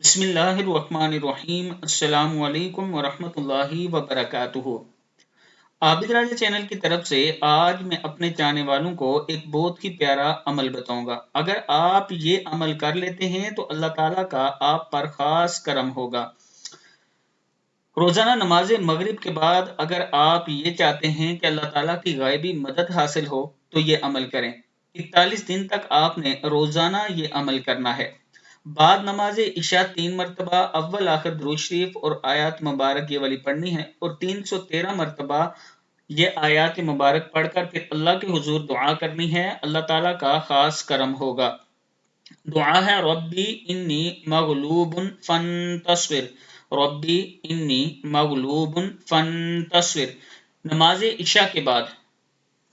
बिस्मिल्लाहिर्रहमानिर्रहीम। अस्सलामु अलैकुम वरहमतुल्लाहि वबरकातुहू। आबिद राजा चैनल की तरफ से आज मैं अपने चाहने वालों को एक बहुत ही प्यारा अमल बताऊंगा। अगर आप ये अमल कर लेते हैं तो अल्लाह ताला का आप पर खास करम होगा। रोजाना नमाज मगरिब के बाद अगर आप ये चाहते हैं कि अल्लाह ताला की गायबी मदद हासिल हो तो ये अमल करें। 41 दिन तक आपने रोजाना ये अमल करना है। बाद नमाज इशा 3 मरतबा अव्वल आखिर दुरूद शरीफ और आयत मुबारक ये वाली पढ़नी है और 313 मरतबा ये आयत मुबारक पढ़कर फिर अल्लाह के हुजूर दुआ करनी है। अल्लाह ताला का खास करम होगा। दुआ है रब्बी इन्नी मगलूबुन फंतस्विर, रब्बी इन्नी मगलूबुन फंतस्विर। नमाज इशा के बाद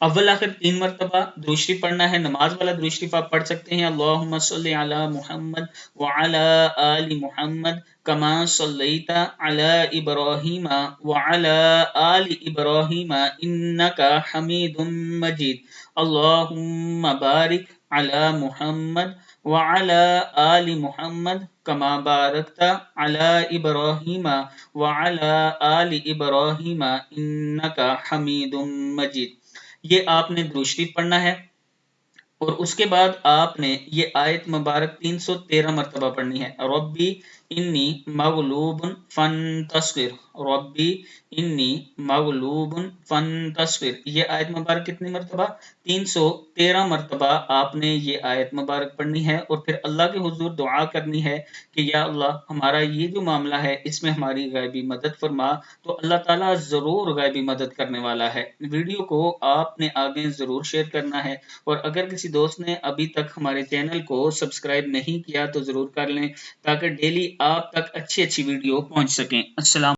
अव्वल आखिर 3 मरतबा दुरूद शरीफ पढ़ना है। नमाज वाला दुरूद शरीफ आप पढ़ सकते हैं, अल्लाहुम्मा सल्लि अला मुहम्मद व अला आलि मुहम्मद कमा सल्लैता अला इब्राहीम व अला आलि इब्राहीम इन्नका हमीदुम मजीद। अल्लाहुम्मा बारिक अला मुहम्मद व अला आलि मुहम्मद कमा बारकता अला इब्राहीम व अला आलि इब्राहीम इन्नका हमीदुम मजीद। ये आपने दुरूद शरीफ पढ़ना है और उसके बाद आपने ये आयत मुबारक 313 मरतबा पढ़नी है। रब्बी इन्नी मगलूबुन फंतस्विर, रब्बी इन्नी मगलूबुन फंतस्विर। ये आयत मुबारक कितनी मरतबा? 313 मरतबा आपने ये आयत मुबारक पढ़नी है और फिर अल्लाह के हुजूर दुआ करनी है कि या अल्लाह हमारा ये जो मामला है इसमें हमारी गायबी मदद फरमा। तो अल्लाह ताला जरूर गायबी मदद करने वाला है। वीडियो को आपने आगे जरूर शेयर करना है और अगर किसी दोस्त ने अभी तक हमारे चैनल को सब्सक्राइब नहीं किया तो जरूर कर लें ताकि डेली आप तक अच्छी वीडियो पहुंच सकें। अस्सलाम।